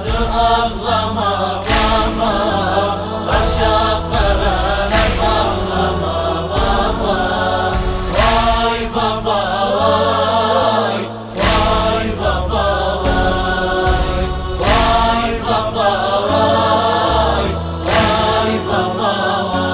buncadı ağlama baba, taşa kararım ağlama baba. Vay baba vay, vay baba vay, vay baba vay, vay baba vay.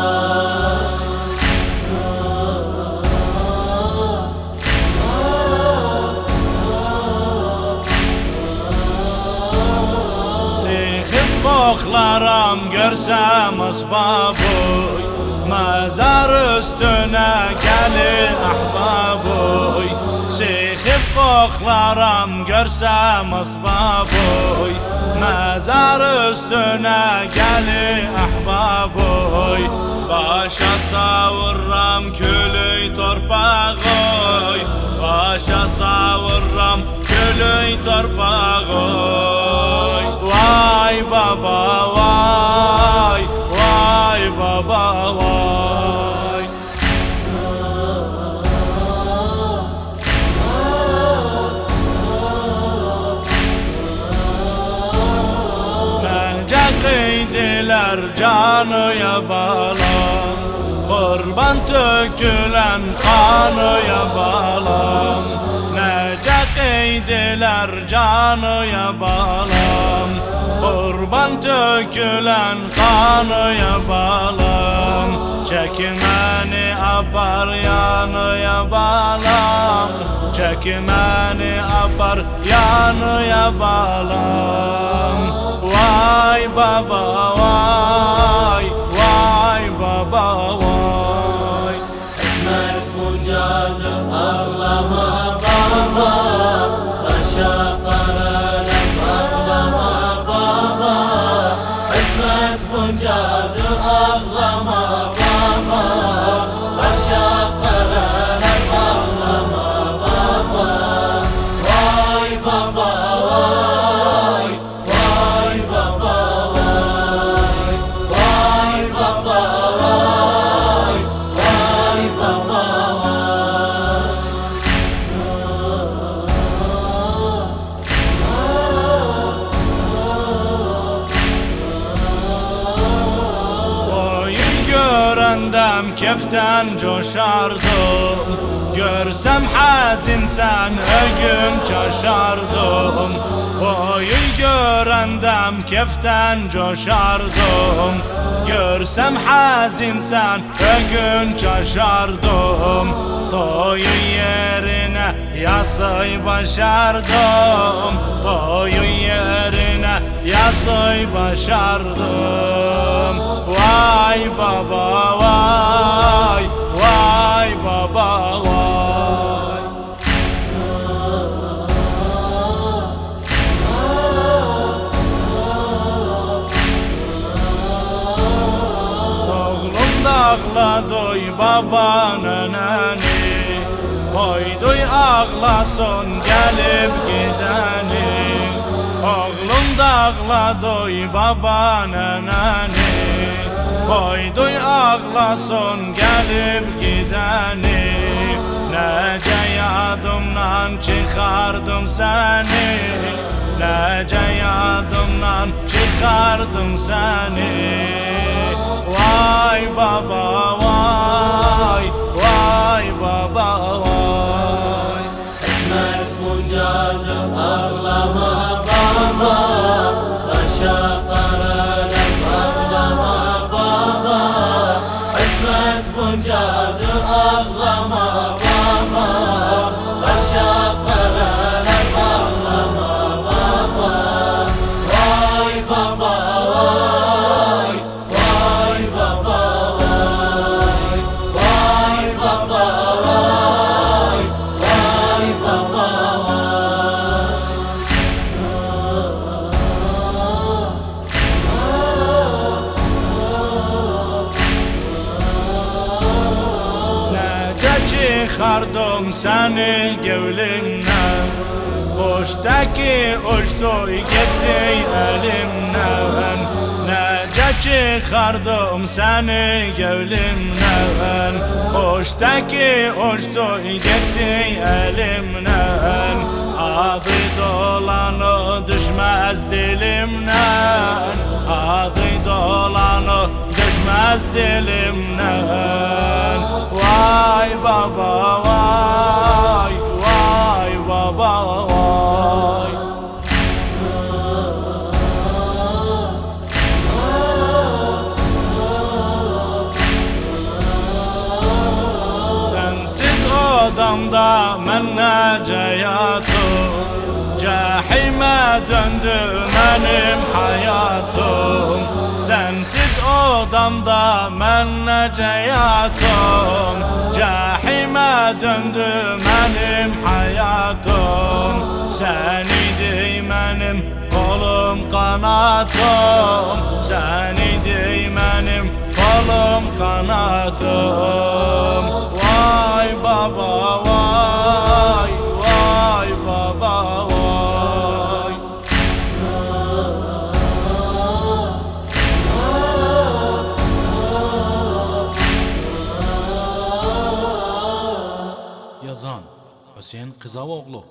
Sihib koklaram görsem asbaboy, mezar üstüne gelir ahbaboy. Sihib koklaram görsem asbaboy, mezar üstüne gelir ahbaboy. Başa savurram külüy torpağı, başa savurram külüy torpağı. Vay baba vay, vay baba vay. Nece kıydılar canıya balam, kurban tökülen kanıya balam. Nece kıydılar canıya balam, kurban tökülen kanıya balam. Çekmeni apar yanıya balam, çekmeni apar yanıya balam. Vay baba vay, vay baba vay. Esmer buncadı ağlama baba, taşa kararım ağlama baba. Esmer buncadı ağlama baba, taşa kararım ağlama baba. Vay baba vay, vay baba vay, vay baba vay, vay baba vay. Oyun görendem keften coşardım, görsem hazin sen ögün çaşardım. Oyun görendem keften coşardım, görsem hazin sen ögün çaşardım. Toyun yerine yasay başardım, toyun yerine yasay başardım. Vay baba vay, vay baba vay. Oğlum dağladoy babanıneni, koyduy ağlasın gelip gideni. Oğlum dağladoy babanıneni, koyduy ağlasın gelip gideni. Nece yadımdan çıkardım seni, nece yadımdan çıkardım seni. Vay baba vay, vay baba vay. Esmer buncadı ağlama baba, taşa kararım ağlama baba. Esmer buncadı ağlama baba, taşa kararım ağlama baba. Vay baba vay, vay baba vay, vay baba vay, vay baba vay. Nece çıkardım seni gövlimden, kuştaki uçtu gitti elimden. Nece çıkardım seni gönlümden. Hoştaki hoştu gitti elimden. Adı dolanı düşmez dilimden. Adı dolanı düşmez dilimden. Vay baba vay, vay baba vay. Sensiz odamda men necayatım, cehime döndü benim hayatım. Sensiz odamda men necayatım, cehime döndü benim hayatım. Sen idi benim kolum kanatım, sen idi benim kolum kanatım. Vay baba vay, vay baba vay. Yazan Hüseyin Kızavoğlu.